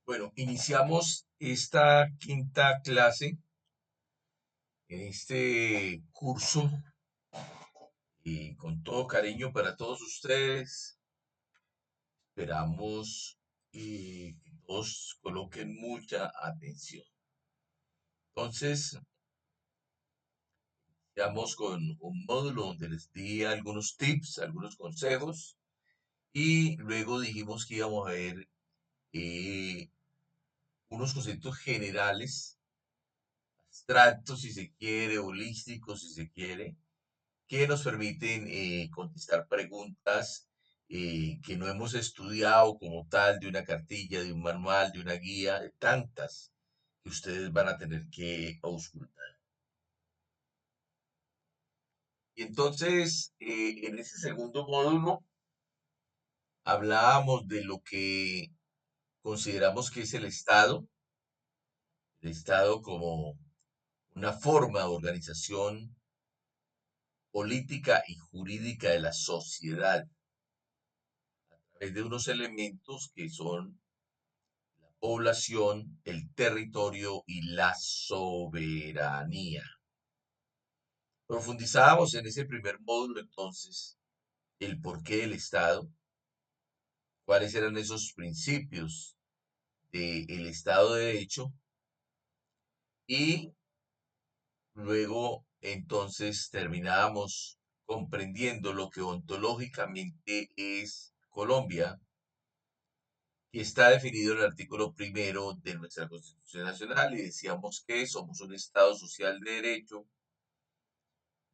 Bueno, iniciamos esta quinta clase en este curso y con todo cariño para todos ustedes. Esperamos que todos coloquen mucha atención. Entonces, iniciamos con un módulo donde les di algunos tips, algunos consejos y luego dijimos que íbamos a ver eh, unos conceptos generales, abstractos si se quiere, holísticos si se quiere que nos permiten contestar preguntas que no hemos estudiado como tal de una cartilla, de un manual, de una guía, de tantas que ustedes van a tener que auscultar. Y entonces, en ese segundo módulo, hablábamos de lo que consideramos que es el Estado como una forma de organización política y jurídica de la sociedad, es de unos elementos que son población, el territorio y la soberanía. Profundizábamos en ese primer módulo entonces el porqué del Estado, cuáles eran esos principios del Estado de Derecho y luego entonces terminábamos comprendiendo lo que ontológicamente es Colombia y está definido en el artículo primero de nuestra Constitución Nacional y decíamos que somos un Estado social de derecho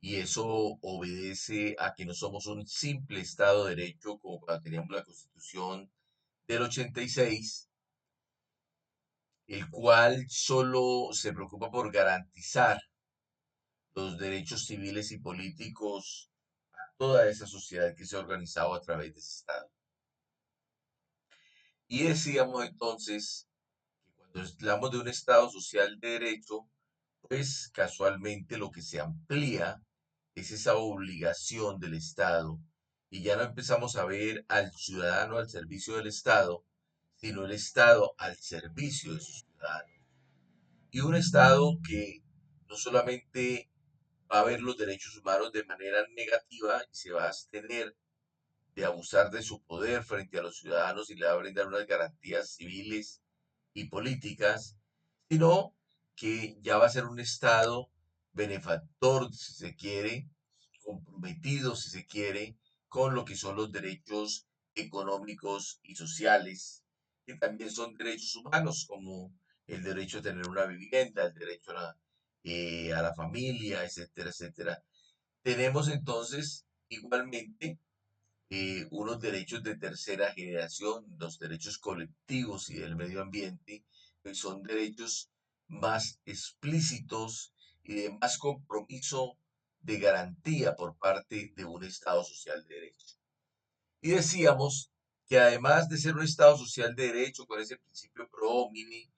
y eso obedece a que no somos un simple Estado de Derecho como cuando teníamos la Constitución del 86, el cual solo se preocupa por garantizar los derechos civiles y políticos a toda esa sociedad que se ha organizado a través de ese Estado. Y decíamos entonces que cuando hablamos de un Estado social de derecho, pues casualmente lo que se amplía es esa obligación del Estado y ya no empezamos a ver al ciudadano al servicio del Estado, sino el Estado al servicio de sus ciudadanos. Y un Estado que no solamente va a ver los derechos humanos de manera negativa y se va a abstener de abusar de su poder frente a los ciudadanos y le va a brindar unas garantías civiles y políticas, sino que ya va a ser un Estado benefactor, si se quiere, comprometido, si se quiere, con lo que son los derechos económicos y sociales, que también son derechos humanos, como el derecho a tener una vivienda, el derecho a la familia, etcétera, etcétera. Tenemos entonces igualmente unos derechos de tercera generación, los derechos colectivos y del medio ambiente, que son derechos más explícitos y de más compromiso de garantía por parte de un Estado social de derecho. Y decíamos que además de ser un Estado social de derecho con ese principio pro homini,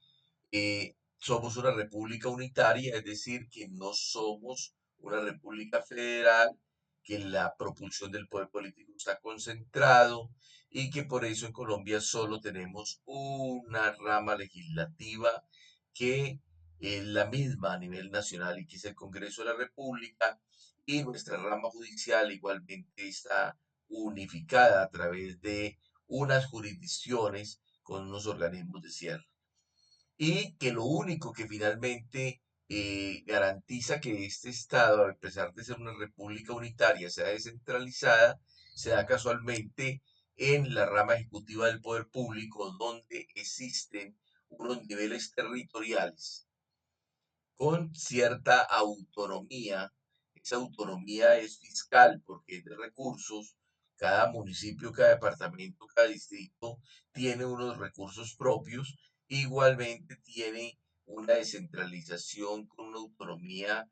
somos una república unitaria, es decir, que no somos una república federal, que la propulsión del poder político está concentrado y que por eso en Colombia solo tenemos una rama legislativa que es la misma a nivel nacional y que es el Congreso de la República y nuestra rama judicial igualmente está unificada a través de unas jurisdicciones con unos organismos de cierre y que lo único que finalmente garantiza que este Estado, a pesar de ser una república unitaria, sea descentralizada, se da casualmente en la rama ejecutiva del poder público, donde existen unos niveles territoriales con cierta autonomía. Esa autonomía es fiscal porque es de recursos. Cada municipio, cada departamento, cada distrito tiene unos recursos propios. Igualmente tiene una descentralización con una autonomía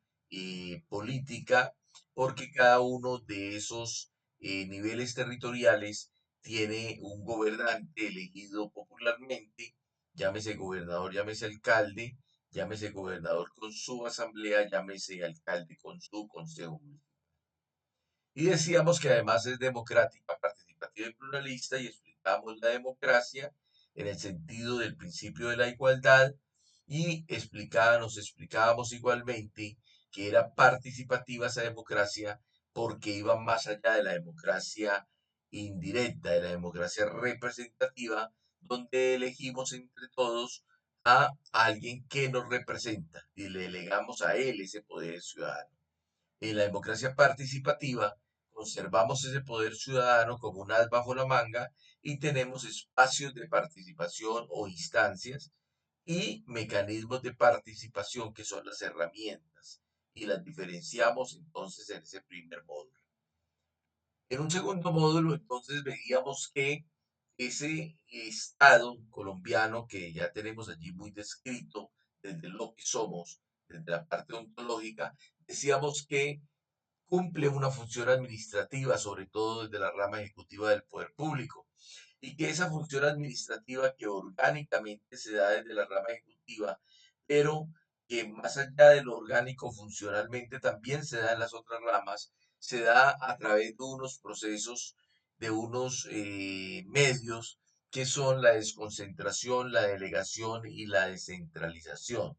política porque cada uno de esos niveles territoriales tiene un gobernante elegido popularmente, llámese gobernador, llámese alcalde, llámese gobernador con su asamblea, llámese alcalde con su consejo municipal. Y decíamos que además es democrática, participativa y pluralista y explicamos la democracia en el sentido del principio de la igualdad y nos explicábamos igualmente que era participativa esa democracia porque iba más allá de la democracia indirecta, de la democracia representativa, donde elegimos entre todos a alguien que nos representa y le delegamos a él ese poder ciudadano. En la democracia participativa conservamos ese poder ciudadano como un as bajo la manga y tenemos espacios de participación o instancias y mecanismos de participación que son las herramientas y las diferenciamos entonces en ese primer módulo. En un segundo módulo entonces veíamos que ese Estado colombiano que ya tenemos allí muy descrito desde lo que somos, desde la parte ontológica, decíamos que cumple una función administrativa, sobre todo desde la rama ejecutiva del poder público, y que esa función administrativa que orgánicamente se da desde la rama ejecutiva, pero que más allá de lo orgánico funcionalmente también se da en las otras ramas, se da a través de unos procesos, de unos medios que son la desconcentración, la delegación y la descentralización.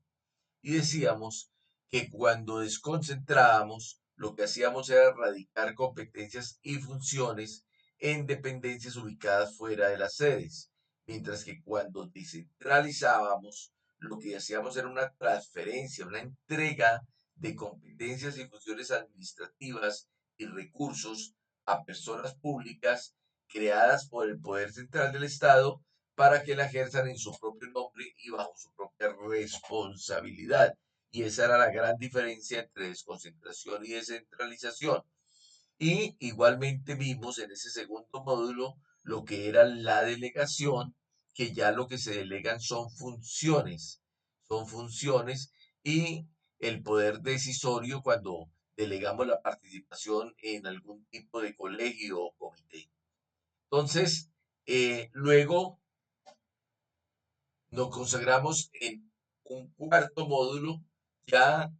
Y decíamos que cuando desconcentrábamos, lo que hacíamos era erradicar competencias y funciones en dependencias ubicadas fuera de las sedes, mientras que cuando descentralizábamos, lo que hacíamos era una transferencia, una entrega de competencias y funciones administrativas y recursos a personas públicas creadas por el Poder Central del Estado para que la ejerzan en su propio nombre y bajo su propia responsabilidad. Y esa era la gran diferencia entre desconcentración y descentralización. Y igualmente vimos en ese segundo módulo lo que era la delegación, que ya lo que se delegan son funciones y el poder decisorio cuando delegamos la participación en algún tipo de colegio o comité. Entonces, luego nos consagramos en un cuarto módulo ya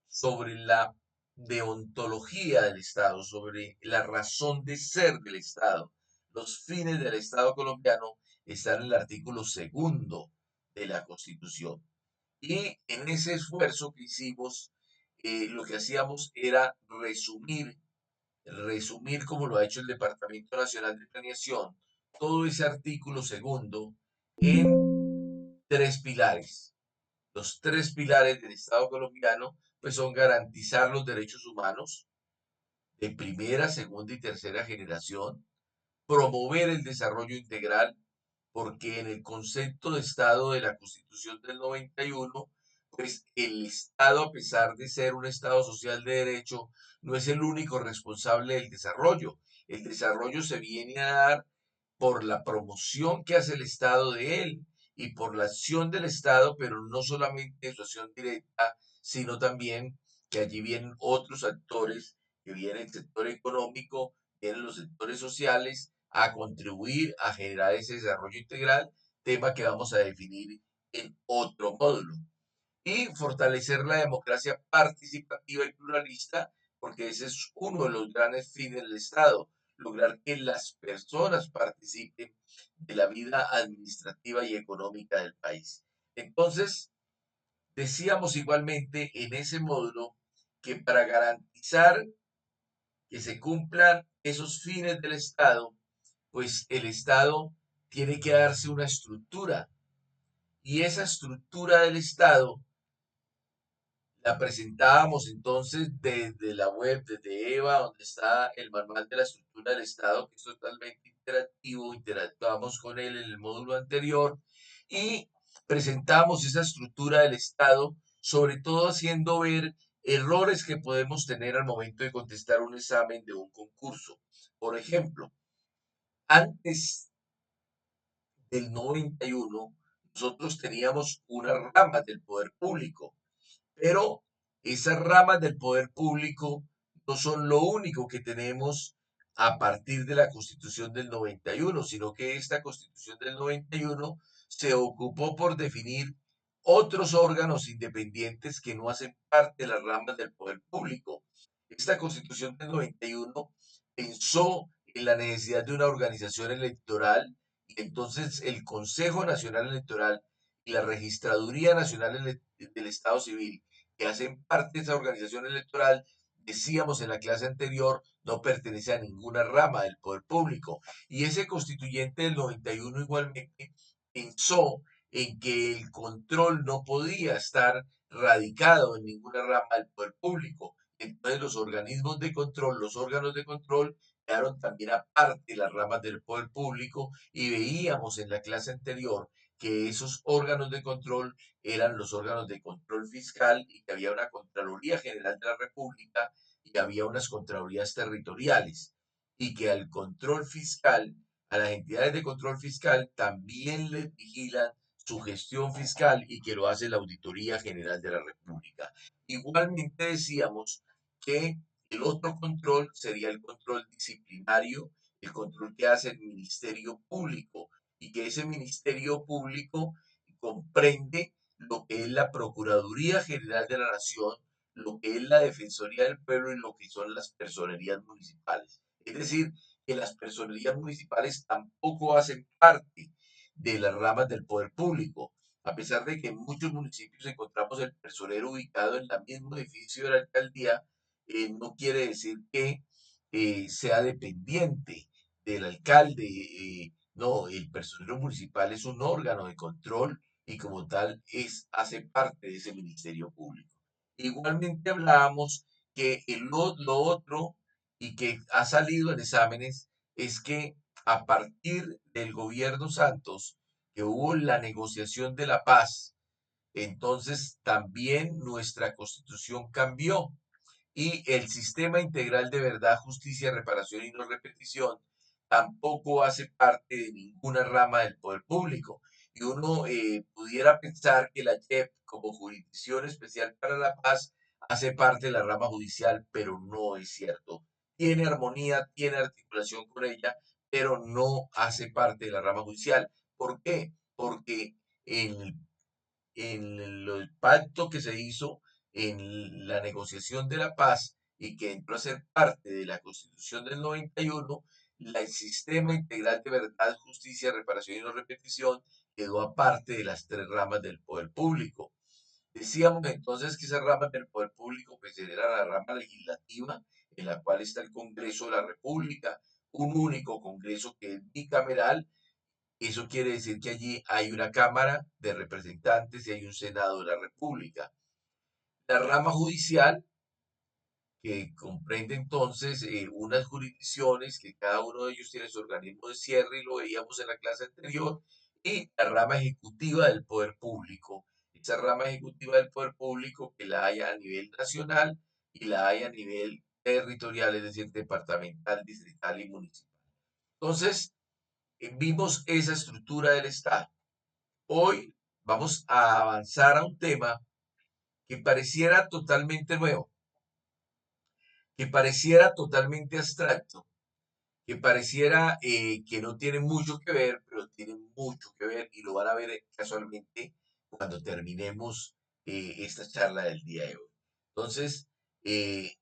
sobre la deontología del Estado, sobre la razón de ser del Estado. Los fines del Estado colombiano están en el artículo segundo de la Constitución. Y en ese esfuerzo que hicimos, lo que hacíamos era resumir como lo ha hecho el Departamento Nacional de Planeación, todo ese artículo segundo en tres pilares. Los tres pilares del Estado colombiano pues son garantizar los derechos humanos de primera, segunda y tercera generación, promover el desarrollo integral, porque en el concepto de Estado de la Constitución del 91, pues el Estado, a pesar de ser un Estado social de derecho, no es el único responsable del desarrollo. El desarrollo se viene a dar por la promoción que hace el Estado de él y por la acción del Estado, pero no solamente su acción directa, sino también que allí vienen otros actores, que viene el sector económico, vienen los sectores sociales, a contribuir a generar ese desarrollo integral, tema que vamos a definir en otro módulo. Y fortalecer la democracia participativa y pluralista, porque ese es uno de los grandes fines del Estado, lograr que las personas participen de la vida administrativa y económica del país. Entonces, decíamos igualmente en ese módulo que para garantizar que se cumplan esos fines del Estado, pues el Estado tiene que darse una estructura y esa estructura del Estado la presentábamos entonces desde la web, desde EVA, donde está el manual de la estructura del Estado, que es totalmente interactivo, interactuamos con él en el módulo anterior y presentamos esa estructura del Estado, sobre todo haciendo ver errores que podemos tener al momento de contestar un examen de un concurso. Por ejemplo, antes del 91, nosotros teníamos una rama del poder público, pero esas ramas del poder público no son lo único que tenemos a partir de la Constitución del 91, sino que esta Constitución del 91 se ocupó por definir otros órganos independientes que no hacen parte de las ramas del poder público. Esta Constitución del 91 pensó en la necesidad de una organización electoral Y entonces el Consejo Nacional Electoral y la Registraduría Nacional del Estado Civil, que hacen parte de esa organización electoral, decíamos en la clase anterior, no pertenece a ninguna rama del poder público. Y ese constituyente del 91 igualmente pensó en que el control no podía estar radicado en ninguna rama del poder público. Entonces los organismos de control, los órganos de control, quedaron también aparte de las ramas del poder público y veíamos en la clase anterior que esos órganos de control eran los órganos de control fiscal y que había una Contraloría General de la República y había unas Contralorías territoriales y que al control fiscal, a las entidades de control fiscal también les vigilan su gestión fiscal y que lo hace la Auditoría General de la República. Igualmente decíamos que el otro control sería el control disciplinario, el control que hace el Ministerio Público y que ese Ministerio Público comprende lo que es la Procuraduría General de la Nación, lo que es la Defensoría del Pueblo y lo que son las personerías municipales. Es decir, que las personerías municipales tampoco hacen parte de las ramas del poder público, a pesar de que en muchos municipios encontramos el personero ubicado en el mismo edificio de la alcaldía, no quiere decir que sea dependiente del alcalde. No, el personero municipal es un órgano de control y como tal hace parte de ese ministerio público. Igualmente hablábamos que lo otro y que ha salido en exámenes es que a partir del gobierno Santos, que hubo la negociación de la paz, entonces también nuestra constitución cambió y el sistema integral de verdad, justicia, reparación y no repetición tampoco hace parte de ninguna rama del poder público. Y uno pudiera pensar que la JEP, como Jurisdicción Especial para la Paz, hace parte de la rama judicial, pero no es cierto. Tiene armonía, tiene articulación con ella, pero no hace parte de la rama judicial. ¿Por qué? Porque en el pacto que se hizo en la negociación de la paz y que entró a ser parte de la Constitución del 91, el sistema integral de verdad, justicia, reparación y no repetición quedó aparte de las tres ramas del poder público. Decíamos entonces que esas ramas del poder público pues era la rama legislativa, en la cual está el Congreso de la República, un único Congreso que es bicameral. Eso quiere decir que allí hay una Cámara de Representantes y hay un Senado de la República. La rama judicial, que comprende entonces unas jurisdicciones que cada uno de ellos tiene su organismo de cierre y lo veíamos en la clase anterior, y la rama ejecutiva del poder público. Esa rama ejecutiva del poder público que la hay a nivel nacional y la hay a nivel territorial, es decir, departamental, distrital y municipal. Entonces, vimos esa estructura del Estado. Hoy vamos a avanzar a un tema que pareciera totalmente nuevo, que pareciera totalmente abstracto, que pareciera que no tiene mucho que ver, pero tiene mucho que ver y lo van a ver casualmente cuando terminemos esta charla del día de hoy. Entonces, eh,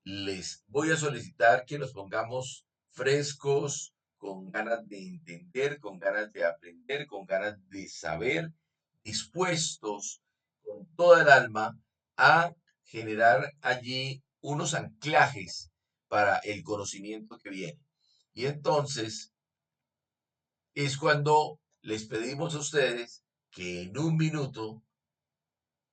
les voy a solicitar que nos pongamos frescos, con ganas de entender, con ganas de aprender, con ganas de saber, dispuestos con toda el alma a generar allí unos anclajes para el conocimiento que viene. Y entonces es cuando les pedimos a ustedes que en un minuto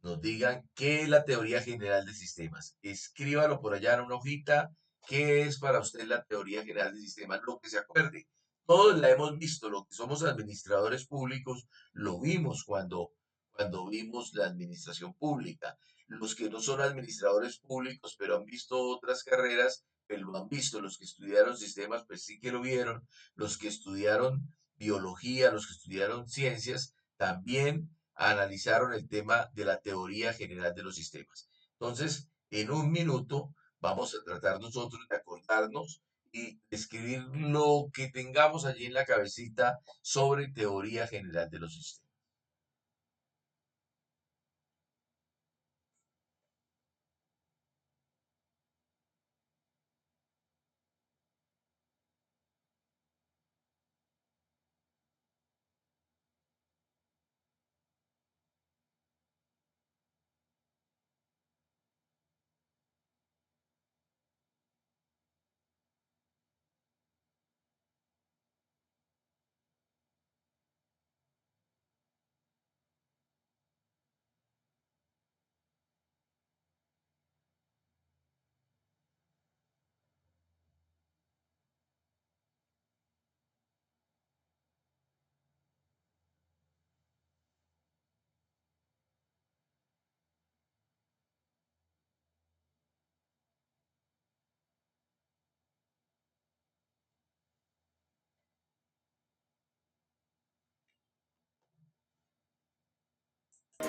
nos digan qué es la teoría general de sistemas. Escríbalo por allá en una hojita. ¿Qué es para usted la teoría general de sistemas? Lo que se acuerde. Todos la hemos visto, lo que somos administradores públicos, lo vimos cuando vimos la administración pública. Los que no son administradores públicos, pero han visto otras carreras, pues lo han visto. Los que estudiaron sistemas, pues sí que lo vieron. Los que estudiaron biología, los que estudiaron ciencias, también analizaron el tema de la teoría general de los sistemas. Entonces, en un minuto vamos a tratar nosotros de acordarnos y escribir lo que tengamos allí en la cabecita sobre teoría general de los sistemas.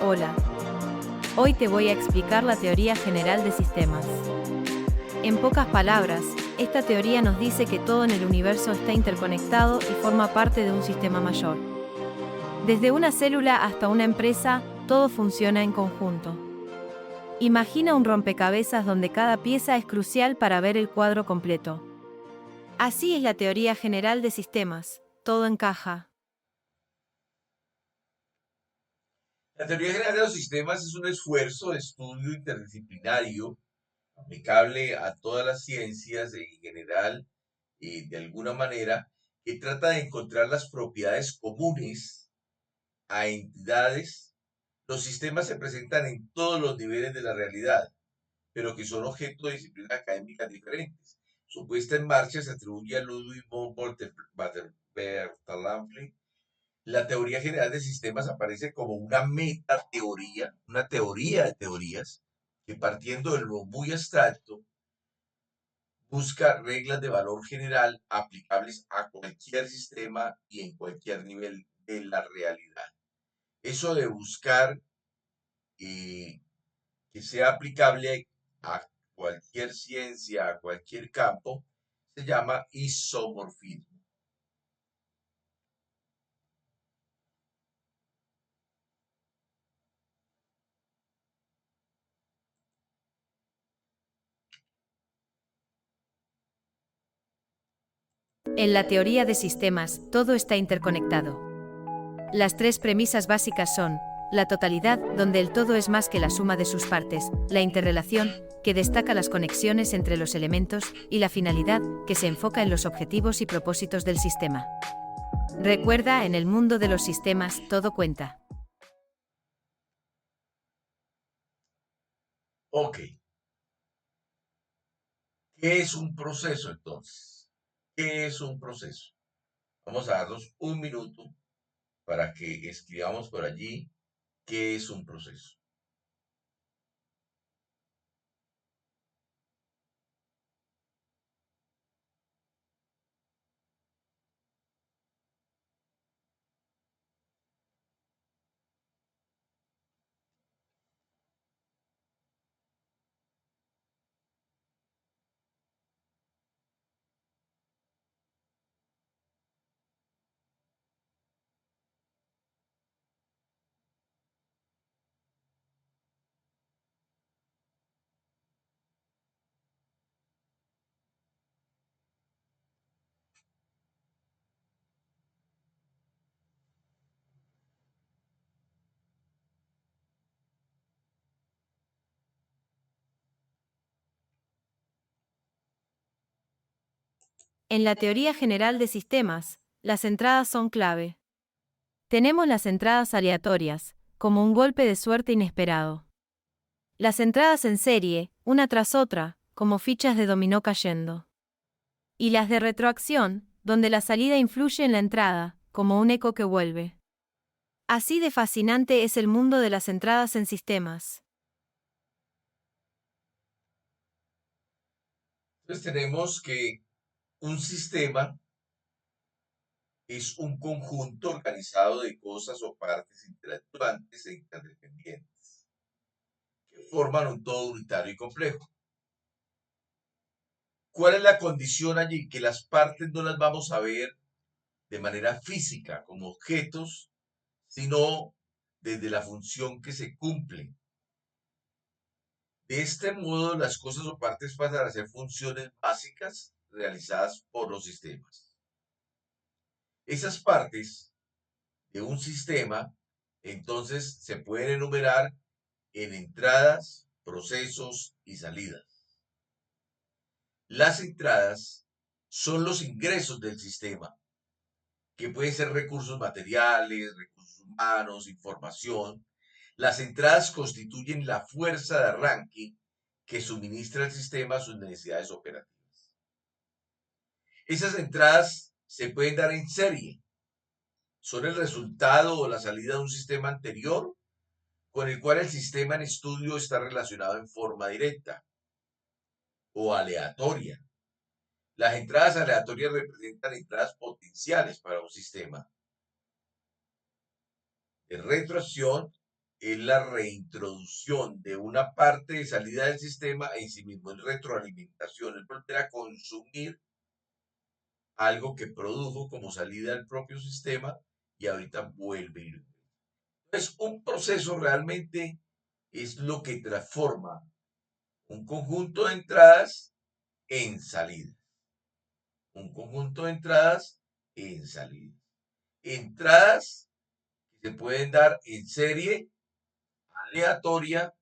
Hola, hoy te voy a explicar la teoría general de sistemas. En pocas palabras, esta teoría nos dice que todo en el universo está interconectado y forma parte de un sistema mayor. Desde una célula hasta una empresa, todo funciona en conjunto. Imagina un rompecabezas donde cada pieza es crucial para ver el cuadro completo. Así es la teoría general de sistemas, todo encaja. La teoría general de los sistemas es un esfuerzo de estudio interdisciplinario aplicable a todas las ciencias en general y de alguna manera que trata de encontrar las propiedades comunes a entidades. Los sistemas se presentan en todos los niveles de la realidad, pero que son objeto de disciplinas académicas diferentes. Su puesta en marcha se atribuye a Ludwig von Bertalanffy. La teoría general de sistemas aparece como una metateoría, una teoría de teorías, que partiendo de lo muy abstracto, busca reglas de valor general aplicables a cualquier sistema y en cualquier nivel de la realidad. Eso de buscar eh, que sea aplicable a cualquier ciencia, a cualquier campo, se llama isomorfismo. En la teoría de sistemas, todo está interconectado. Las tres premisas básicas son: la totalidad, donde el todo es más que la suma de sus partes; la interrelación, que destaca las conexiones entre los elementos; y la finalidad, que se enfoca en los objetivos y propósitos del sistema. Recuerda, en el mundo de los sistemas, todo cuenta. Ok, ¿qué es un proceso entonces? ¿Qué es un proceso? Vamos a darnos un minuto para que escribamos por allí qué es un proceso. En la teoría general de sistemas, las entradas son clave. Tenemos las entradas aleatorias, como un golpe de suerte inesperado. Las entradas en serie, una tras otra, como fichas de dominó cayendo. Y las de retroacción, donde la salida influye en la entrada, como un eco que vuelve. Así de fascinante es el mundo de las entradas en sistemas. Entonces tenemos que un sistema es un conjunto organizado de cosas o partes interactuantes e interdependientes que forman un todo unitario y complejo. ¿Cuál es la condición allí? Que las partes no las vamos a ver de manera física como objetos, sino desde la función que se cumple. De este modo, las cosas o partes pasan a ser funciones básicas realizadas por los sistemas. Esas partes de un sistema, entonces, se pueden enumerar en entradas, procesos y salidas. Las entradas son los ingresos del sistema, que pueden ser recursos materiales, recursos humanos, información. Las entradas constituyen la fuerza de arranque que suministra al sistema sus necesidades operativas. Esas entradas se pueden dar en serie, son el resultado o la salida de un sistema anterior con el cual el sistema en estudio está relacionado en forma directa o aleatoria. Las entradas aleatorias representan entradas potenciales para un sistema de retroacción. es la reintroducción de una parte de salida del sistema en sí mismo, es retroalimentación, es volver a consumir algo que produjo como salida del propio sistema y ahorita vuelve y lo ingresa. Entonces, un proceso realmente es lo que transforma un conjunto de entradas en salidas. Un conjunto de entradas en salidas. Entradas que se pueden dar en serie, aleatoria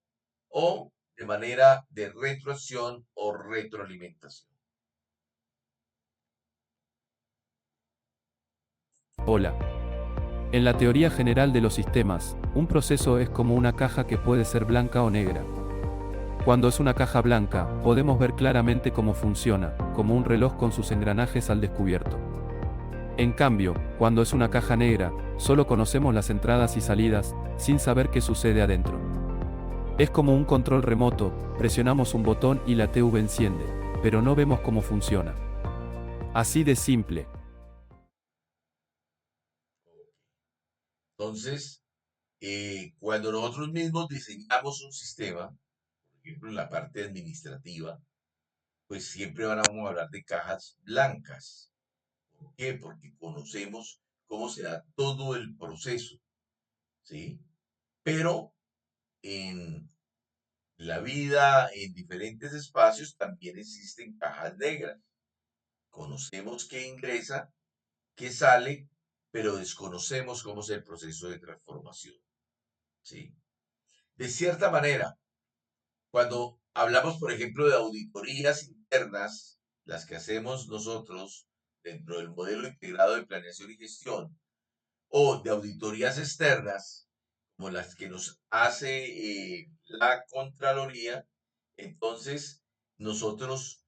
o de manera de retroacción o retroalimentación. Hola. En la teoría general de los sistemas, un proceso es como una caja que puede ser blanca o negra. Cuando es una caja blanca, podemos ver claramente cómo funciona, como un reloj con sus engranajes al descubierto. En cambio, cuando es una caja negra, solo conocemos las entradas y salidas, sin saber qué sucede adentro. Es como un control remoto, presionamos un botón y la TV enciende, pero no vemos cómo funciona. Así de simple. Entonces, cuando nosotros mismos diseñamos un sistema, por ejemplo, en la parte administrativa, pues siempre vamos a hablar de cajas blancas. ¿Por qué? Porque conocemos cómo se da todo el proceso, ¿sí? Pero en la vida, en diferentes espacios, también existen cajas negras. Conocemos qué ingresa, qué sale, pero desconocemos cómo es el proceso de transformación, ¿sí? De cierta manera, cuando hablamos, por ejemplo, de auditorías internas, las que hacemos nosotros dentro del modelo integrado de planeación y gestión, o de auditorías externas, como las que nos hace la Contraloría, entonces nosotros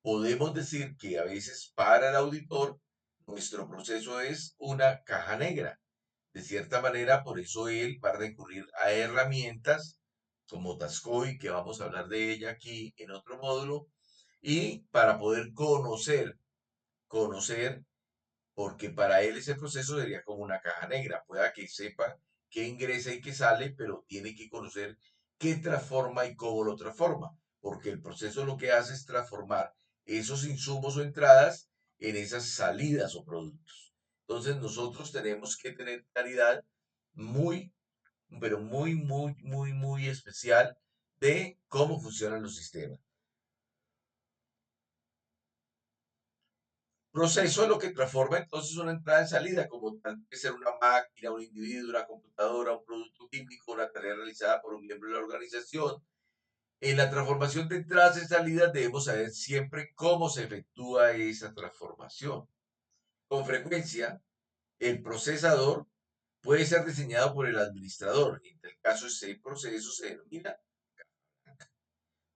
podemos decir que a veces para el auditor nuestro proceso es una caja negra. De cierta manera, por eso él va a recurrir a herramientas como Tascoy, que vamos a hablar de ella aquí en otro módulo, y para poder conocer porque para él ese proceso sería como una caja negra. Pueda que sepa qué ingresa y qué sale, pero tiene que conocer qué transforma y cómo lo transforma, porque el proceso lo que hace es transformar esos insumos o entradas en esas salidas o productos. Entonces nosotros tenemos que tener claridad muy, pero muy especial de cómo funcionan los sistemas. Proceso es lo que transforma entonces una entrada en salida, como tal puede ser una máquina, un individuo, una computadora, un producto químico, una tarea realizada por un miembro de la organización. En la transformación de entradas y salidas debemos saber siempre cómo se efectúa esa transformación. Con frecuencia, el procesador puede ser diseñado por el administrador. En el caso de ese proceso se denomina.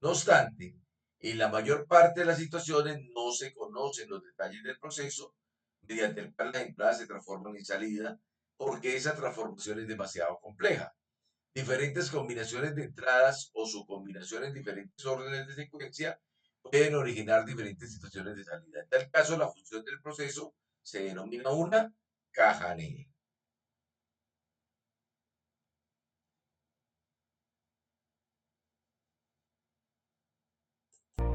No obstante, en la mayor parte de las situaciones no se conocen los detalles del proceso mediante el cual las entradas se transforman en salida, porque esa transformación es demasiado compleja. Diferentes combinaciones de entradas o subcombinaciones en diferentes órdenes de secuencia pueden originar diferentes situaciones de salida. En tal caso, la función del proceso se denomina una caja negra.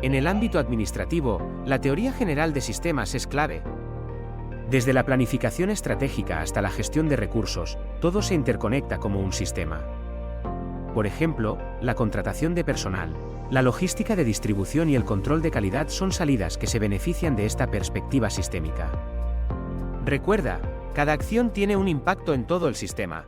En el ámbito administrativo, la teoría general de sistemas es clave. Desde la planificación estratégica hasta la gestión de recursos, todo se interconecta como un sistema. Por ejemplo, la contratación de personal, la logística de distribución y el control de calidad son salidas que se benefician de esta perspectiva sistémica. Recuerda, cada acción tiene un impacto en todo el sistema.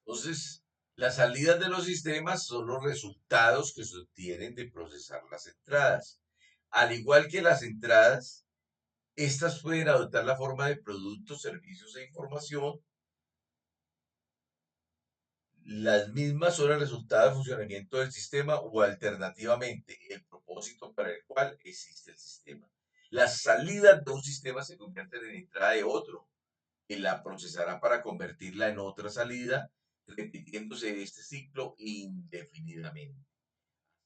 Entonces, las salidas de los sistemas son los resultados que se obtienen de procesar las entradas. Al igual que las entradas, estas pueden adoptar la forma de productos, servicios e información. Las mismas son el resultado de funcionamiento del sistema o alternativamente el propósito para el cual existe el sistema. Las salidas de un sistema se convierten en entrada de otro, que la procesará para convertirla en otra salida, repitiéndose este ciclo indefinidamente.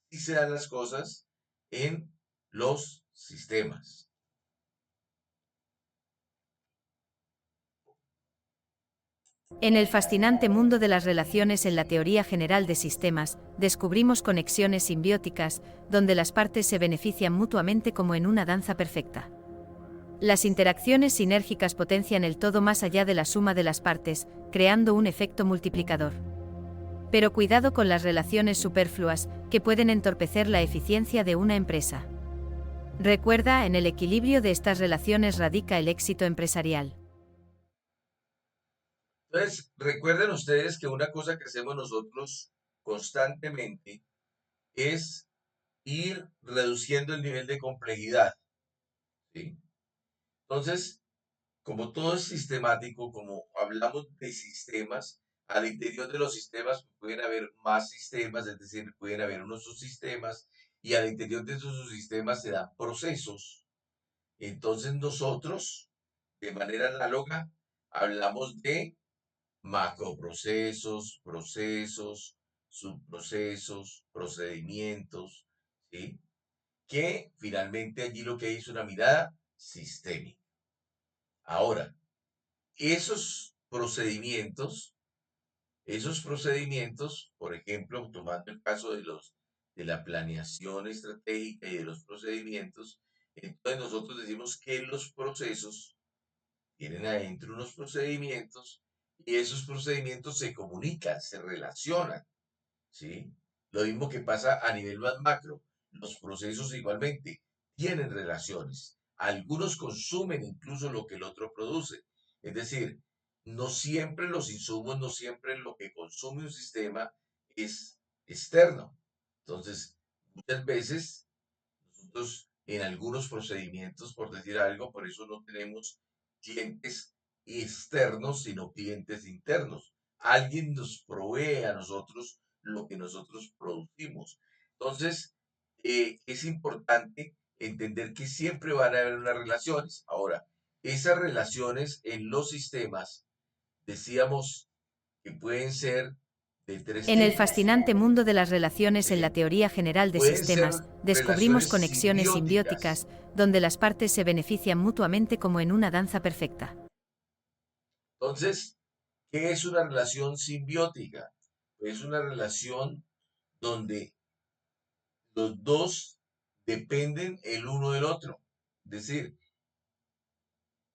Así se dan las cosas en los sistemas. En el fascinante mundo de las relaciones en la teoría general de sistemas, descubrimos conexiones simbióticas, donde las partes se benefician mutuamente como en una danza perfecta. Las interacciones sinérgicas potencian el todo más allá de la suma de las partes, creando un efecto multiplicador. Pero cuidado con las relaciones superfluas, que pueden entorpecer la eficiencia de una empresa. Recuerda, en el equilibrio de estas relaciones radica el éxito empresarial. Entonces, recuerden ustedes que una cosa que hacemos nosotros constantemente es ir reduciendo el nivel de complejidad, ¿sí? Entonces, como todo es sistemático, como hablamos de sistemas, al interior de los sistemas pueden haber más sistemas, es decir, pueden haber unos subsistemas, y al interior de esos subsistemas se dan procesos. Entonces nosotros, de manera análoga, hablamos de macroprocesos, procesos, subprocesos, procedimientos, ¿sí? Que finalmente allí lo que hay es una mirada sistémica. Ahora, esos procedimientos, por ejemplo, tomando el caso de la planeación estratégica y de los procedimientos, entonces nosotros decimos que los procesos tienen adentro unos procedimientos y esos procedimientos se comunican, se relacionan, ¿sí? Lo mismo que pasa a nivel más macro. Los procesos igualmente tienen relaciones. Algunos consumen incluso lo que el otro produce. Es decir, no siempre los insumos, no siempre lo que consume un sistema es externo. Entonces, muchas veces nosotros en algunos procedimientos, por decir algo, por eso no tenemos clientes externos, sino clientes internos. Alguien nos provee a nosotros lo que nosotros producimos. Entonces, es importante entender que siempre van a haber unas relaciones. Ahora, esas relaciones en los sistemas, decíamos que pueden ser de tres En el tipos. fascinante mundo de las relaciones en ¿Sí? la teoría general de Pueden ser sistemas, descubrimos relaciones conexiones simbióticas. simbióticas, donde las partes se benefician mutuamente como en una danza perfecta. Entonces, ¿qué es una relación simbiótica? Es una relación donde los dos dependen el uno del otro. Es decir,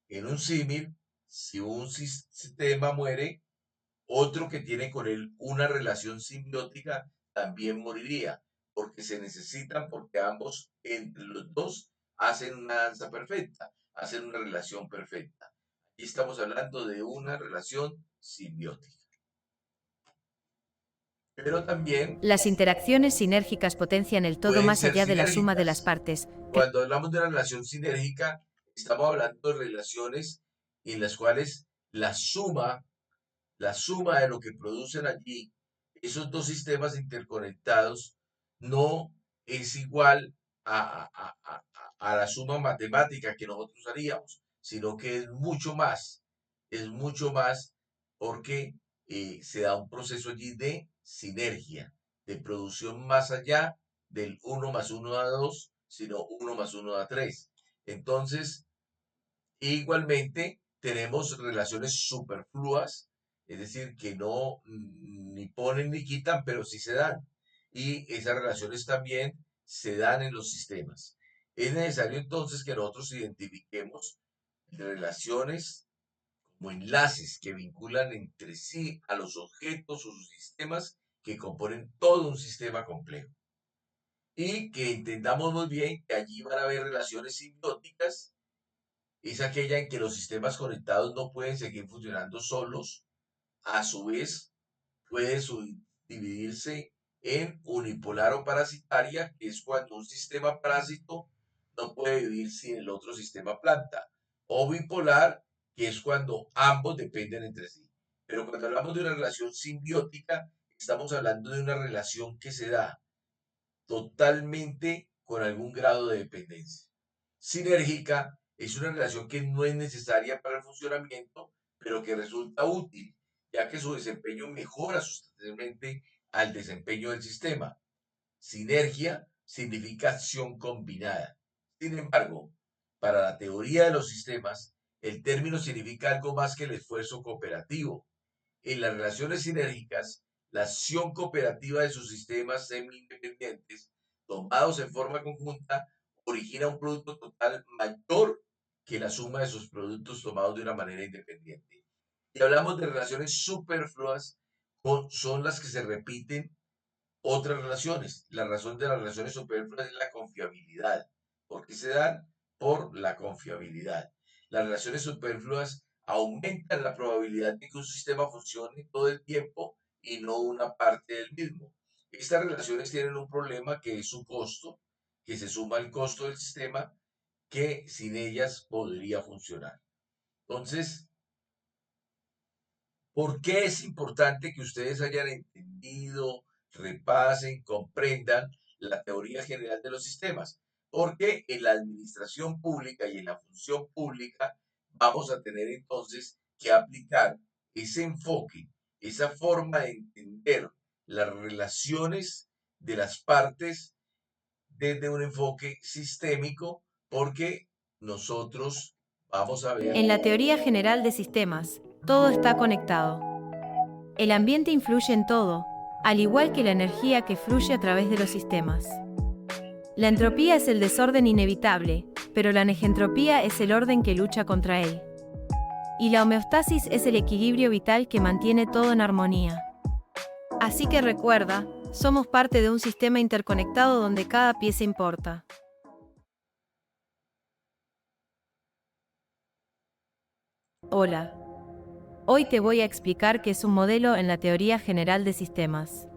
en un símil, si un sistema muere, otro que tiene con él una relación simbiótica también moriría, porque se necesitan, porque ambos, entre los dos, hacen una danza perfecta, hacen una relación perfecta. Aquí estamos hablando de una relación simbiótica. Pero también Las interacciones sinérgicas potencian el todo pueden más ser allá de la suma de las sinérgicas. partes. Cuando hablamos de una relación sinérgica, estamos hablando de relaciones en las cuales la suma de lo que producen allí, esos dos sistemas interconectados, no es igual a la suma matemática que nosotros haríamos, sino que es mucho más porque se da un proceso allí de sinergia, de producción más allá del uno más uno da 2, sino uno más uno da 3. Entonces, igualmente, tenemos relaciones superfluas, es decir, que no ni ponen ni quitan, pero sí se dan. Y esas relaciones también se dan en los sistemas. Es necesario entonces que nosotros identifiquemos relaciones como enlaces que vinculan entre sí a los objetos o sus sistemas que componen todo un sistema complejo. Y que entendamos muy bien que allí van a haber relaciones simbióticas, es aquella en que los sistemas conectados no pueden seguir funcionando solos, a su vez puede dividirse en unipolar o parasitaria, que es cuando un sistema parásito no puede vivir sin el otro sistema planta, o bipolar, que es cuando ambos dependen entre sí. Pero cuando hablamos de una relación simbiótica, estamos hablando de una relación que se da totalmente con algún grado de dependencia. Sinérgica es una relación que no es necesaria para el funcionamiento, pero que resulta útil, ya que su desempeño mejora sustancialmente al desempeño del sistema. Sinergia significa acción combinada. Sin embargo, para la teoría de los sistemas, el término significa algo más que el esfuerzo cooperativo. en las relaciones sinérgicas, la acción cooperativa de sus sistemas semi-independientes, tomados en forma conjunta, origina un producto total mayor que la suma de sus productos tomados de una manera independiente. Y hablamos de relaciones superfluas, son las que se repiten otras relaciones. La razón de las relaciones superfluas es la confiabilidad. ¿Por qué se dan? Por la confiabilidad. Las relaciones superfluas aumentan la probabilidad de que un sistema funcione todo el tiempo y no una parte del mismo. Estas relaciones tienen un problema que es su costo, que se suma al costo del sistema, que sin ellas podría funcionar. Entonces, ¿por qué es importante que ustedes hayan entendido, repasen, comprendan la teoría general de los sistemas? Porque en la administración pública y en la función pública vamos a tener entonces que aplicar ese enfoque, esa forma de entender las relaciones de las partes desde un enfoque sistémico, porque nosotros vamos a ver. En la teoría general de sistemas, todo está conectado. El ambiente influye en todo, al igual que la energía que fluye a través de los sistemas. La entropía es el desorden inevitable, pero la negentropía es el orden que lucha contra él. Y la homeostasis es el equilibrio vital que mantiene todo en armonía. Así que recuerda, somos parte de un sistema interconectado donde cada pieza importa. Hola. Hoy te voy a explicar qué es un modelo en la teoría general de sistemas.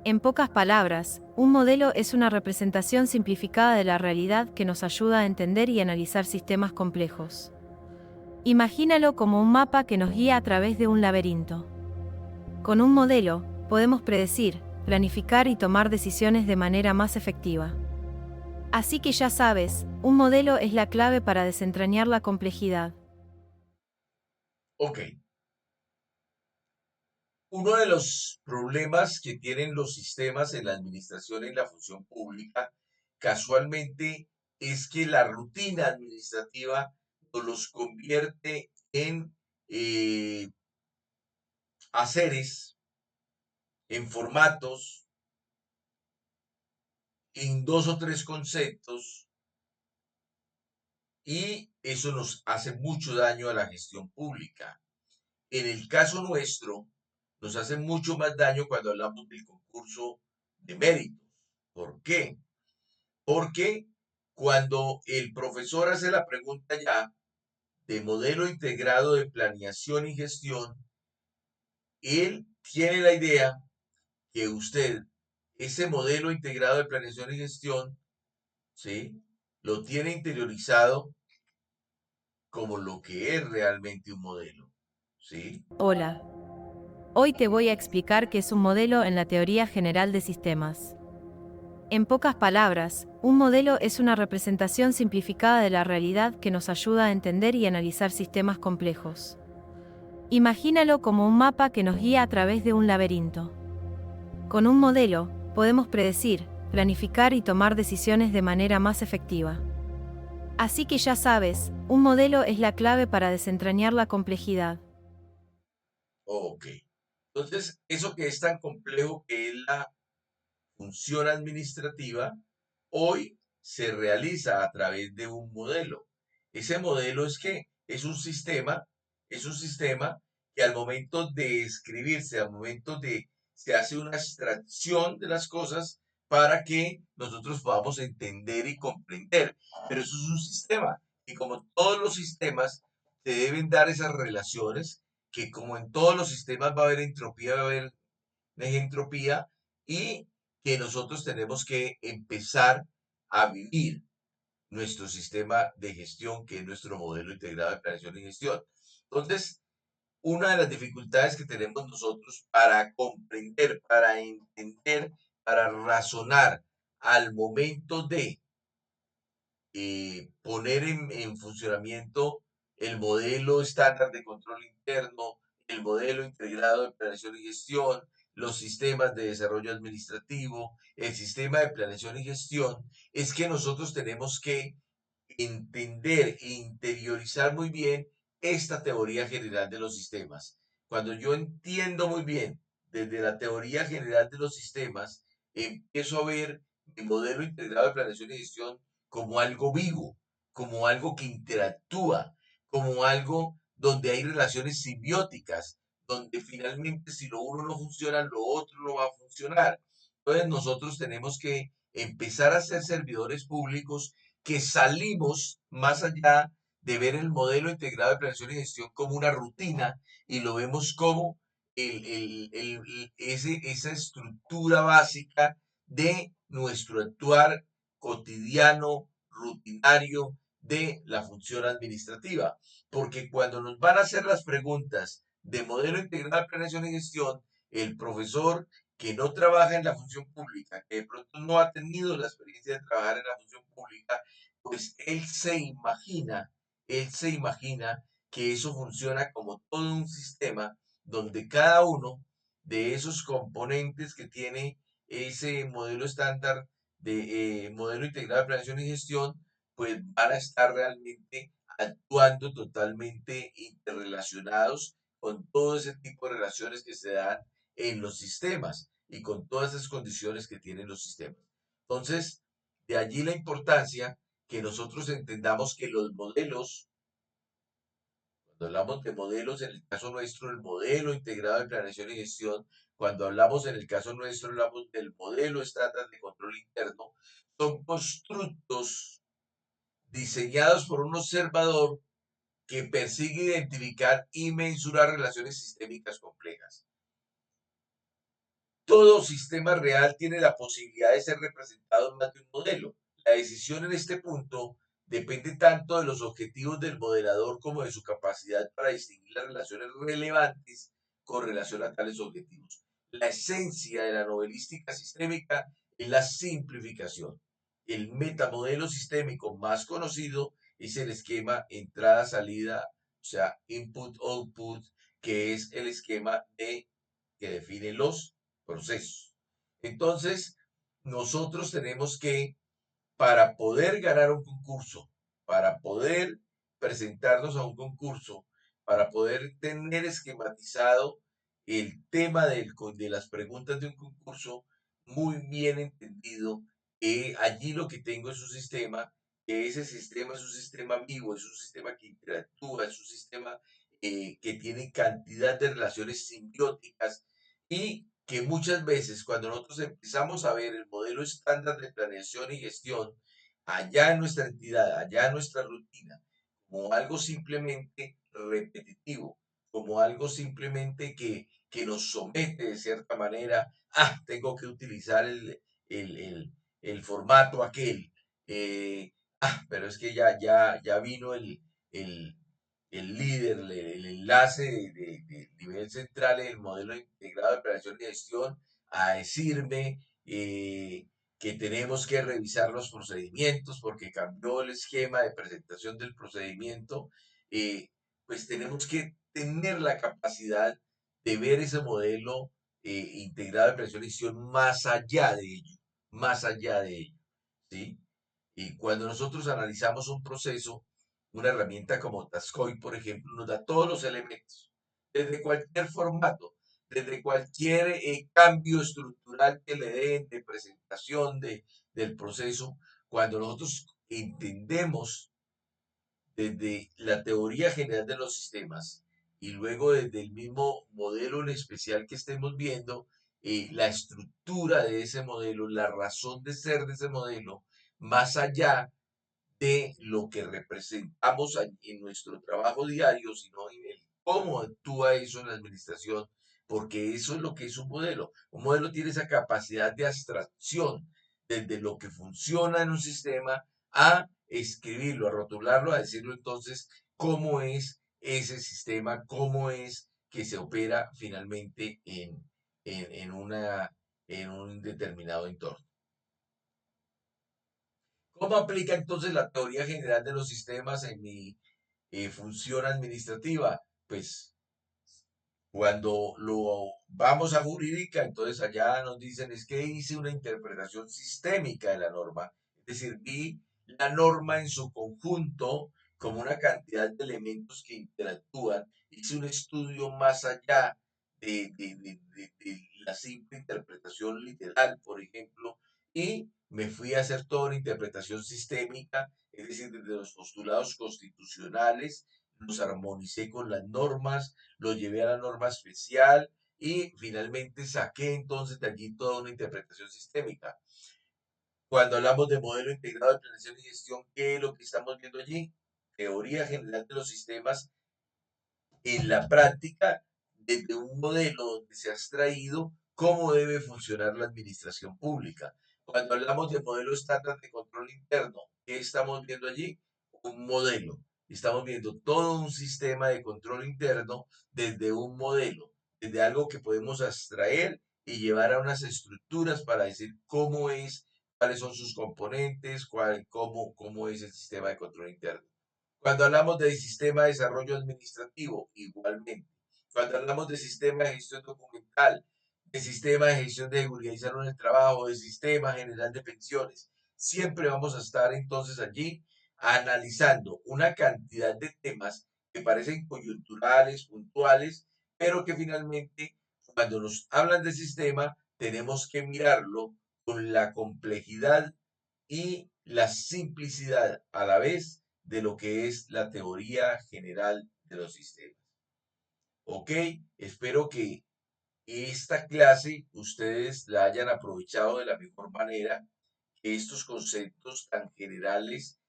En pocas palabras, un modelo es una representación simplificada de la realidad que nos ayuda a entender y analizar sistemas complejos. Imagínalo como un mapa que nos guía a través de un laberinto. Con un modelo, podemos predecir, planificar y tomar decisiones de manera más efectiva. Así que ya sabes, un modelo es la clave para desentrañar la complejidad. Ok. Uno de los problemas que tienen los sistemas en la administración y en la función pública, casualmente, es que la rutina administrativa nos los convierte en haceres, en formatos, en dos o tres conceptos, y eso nos hace mucho daño a la gestión pública. En el caso nuestro, nos hace mucho más daño cuando hablamos del concurso de méritos. ¿Por qué? Porque cuando el profesor hace la pregunta ya de modelo integrado de planeación y gestión, él tiene la idea que usted, ese modelo integrado de planeación y gestión, ¿sí? Lo tiene interiorizado como lo que es realmente un modelo, ¿sí? Hola. Hoy te voy a explicar qué es un modelo en la teoría general de sistemas. En pocas palabras, un modelo es una representación simplificada de la realidad que nos ayuda a entender y analizar sistemas complejos. Imagínalo como un mapa que nos guía a través de un laberinto. Con un modelo, podemos predecir, planificar y tomar decisiones de manera más efectiva. Así que ya sabes, un modelo es la clave para desentrañar la complejidad. Ok. Entonces, eso que es tan complejo que es la función administrativa, hoy se realiza a través de un modelo. Ese modelo es un sistema que al momento de escribirse, al momento de, se hace una extracción de las cosas para que nosotros podamos entender y comprender. Pero eso es un sistema. Y como todos los sistemas, se deben dar esas relaciones que como en todos los sistemas va a haber entropía, va a haber entropía y que nosotros tenemos que empezar a vivir nuestro sistema de gestión, que es nuestro modelo integrado de planeación y gestión. Entonces, una de las dificultades que tenemos nosotros para comprender, para entender, para razonar al momento de poner en funcionamiento el modelo estándar de control interno, el modelo integrado de planeación y gestión, los sistemas de desarrollo administrativo, el sistema de planeación y gestión, es que nosotros tenemos que entender e interiorizar muy bien esta teoría general de los sistemas. cuando yo entiendo muy bien desde la teoría general de los sistemas, empiezo a ver el modelo integrado de planeación y gestión como algo vivo, como algo que interactúa, como algo donde hay relaciones simbióticas, donde finalmente si lo uno no funciona, lo otro no va a funcionar. Entonces nosotros tenemos que empezar a ser servidores públicos que salimos más allá de ver el modelo integrado de planeación y gestión como una rutina y lo vemos como esa estructura básica de nuestro actuar cotidiano, rutinario de la función administrativa. Porque cuando nos van a hacer las preguntas de modelo integral de planeación y gestión, el profesor que no trabaja en la función pública, que de pronto no ha tenido la experiencia de trabajar en la función pública, pues él se imagina que eso funciona como todo un sistema donde cada uno de esos componentes que tiene ese modelo estándar de modelo integrado de planeación y gestión, pues van a estar realmente actuando totalmente interrelacionados con todo ese tipo de relaciones que se dan en los sistemas y con todas esas condiciones que tienen los sistemas. Entonces, de allí la importancia que nosotros entendamos que los modelos, cuando hablamos de modelos, en el caso nuestro, el modelo integrado de planeación y gestión, cuando hablamos en el caso nuestro, hablamos del modelo estándar de control interno, son constructos diseñados por un observador que persigue identificar y mensurar relaciones sistémicas complejas. Todo sistema real tiene la posibilidad de ser representado en más de un modelo. La decisión en este punto depende tanto de los objetivos del modelador como de su capacidad para distinguir las relaciones relevantes con relación a tales objetivos. La esencia de la novelística sistémica es la simplificación. El metamodelo sistémico más conocido es el esquema entrada-salida, o sea, input-output, que es el esquema que define los procesos. Entonces, nosotros tenemos que, para poder ganar un concurso, para poder presentarnos a un concurso, para poder tener esquematizado el tema de las preguntas de un concurso muy bien entendido, allí lo que tengo es un sistema, que ese sistema es un sistema vivo, es un sistema que interactúa, es un sistema que tiene cantidad de relaciones simbióticas y que muchas veces cuando nosotros empezamos a ver el modelo estándar de planeación y gestión allá en nuestra entidad, allá en nuestra rutina, como algo simplemente repetitivo, como algo simplemente que nos somete de cierta manera, tengo que utilizar el, el, el formato aquel, pero es que ya vino el, el líder, el enlace de nivel central del modelo integrado de operación y gestión a decirme que tenemos que revisar los procedimientos porque cambió el esquema de presentación del procedimiento, pues tenemos que tener la capacidad de ver ese modelo integrado de operación y gestión más allá de ello, ¿sí? Y cuando nosotros analizamos un proceso, una herramienta como Taskoy, por ejemplo, nos da todos los elementos, desde cualquier formato, desde cualquier cambio estructural que le den de presentación del proceso. Cuando nosotros entendemos desde la teoría general de los sistemas y luego desde el mismo modelo en especial que estemos viendo, la estructura de ese modelo, la razón de ser de ese modelo, más allá de lo que representamos en nuestro trabajo diario, sino en el cómo actúa eso en la administración, porque eso es lo que es un modelo. Un modelo tiene esa capacidad de abstracción desde lo que funciona en un sistema a escribirlo, a rotularlo, a decirlo entonces cómo es ese sistema, cómo es que se opera finalmente en un determinado entorno. ¿Cómo aplica entonces la teoría general de los sistemas en mi función administrativa? Pues cuando lo vamos a jurídica, entonces allá nos dicen es que hice una interpretación sistémica de la norma, es decir, vi la norma en su conjunto como una cantidad de elementos que interactúan. Hice un estudio más allá de la simple interpretación literal, por ejemplo, y me fui a hacer toda una interpretación sistémica, es decir, desde los postulados constitucionales, los armonicé con las normas, los llevé a la norma especial y finalmente saqué entonces de allí toda una interpretación sistémica. Cuando hablamos de modelo integrado de planeación y gestión, ¿qué es lo que estamos viendo allí? Teoría general de los sistemas en la práctica, desde un modelo donde se ha extraído cómo debe funcionar la administración pública. Cuando hablamos de modelo estándar de control interno, ¿qué estamos viendo allí? Un modelo. Estamos viendo todo un sistema de control interno desde un modelo, desde algo que podemos extraer y llevar a unas estructuras para decir cómo es, cuáles son sus componentes, cómo es el sistema de control interno. Cuando hablamos de sistema de desarrollo administrativo, igualmente. Cuando hablamos de sistema de gestión documental, de sistema de gestión de seguridad y salud en el trabajo, de sistema general de pensiones, siempre vamos a estar entonces allí analizando una cantidad de temas que parecen coyunturales, puntuales, pero que finalmente cuando nos hablan de sistema tenemos que mirarlo con la complejidad y la simplicidad a la vez de lo que es la teoría general de los sistemas. Ok, espero que esta clase ustedes la hayan aprovechado de la mejor manera, que estos conceptos tan generales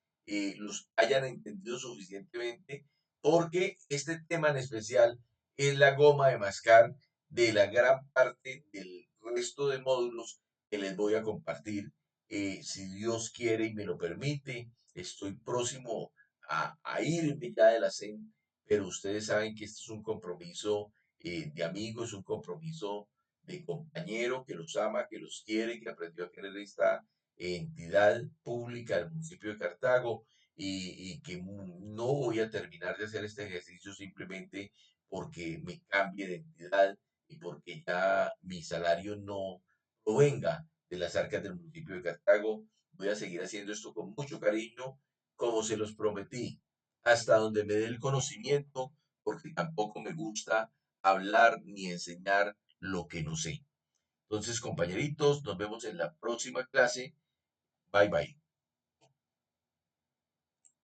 los hayan entendido suficientemente, porque este tema en especial es la goma de mascar de la gran parte del resto de módulos que les voy a compartir. Si Dios quiere y me lo permite, estoy próximo a irme ya de la CEN, pero ustedes saben que este es un compromiso de amigo, es un compromiso de compañero que los ama, que los quiere, que aprendió a querer esta entidad pública del municipio de Cartago y que no voy a terminar de hacer este ejercicio simplemente porque me cambie de entidad y porque ya mi salario no provenga de las arcas del municipio de Cartago. Voy a seguir haciendo esto con mucho cariño, como se los prometí, hasta donde me dé el conocimiento, porque tampoco me gusta hablar ni enseñar lo que no sé. Entonces, compañeritos, nos vemos en la próxima clase. Bye bye.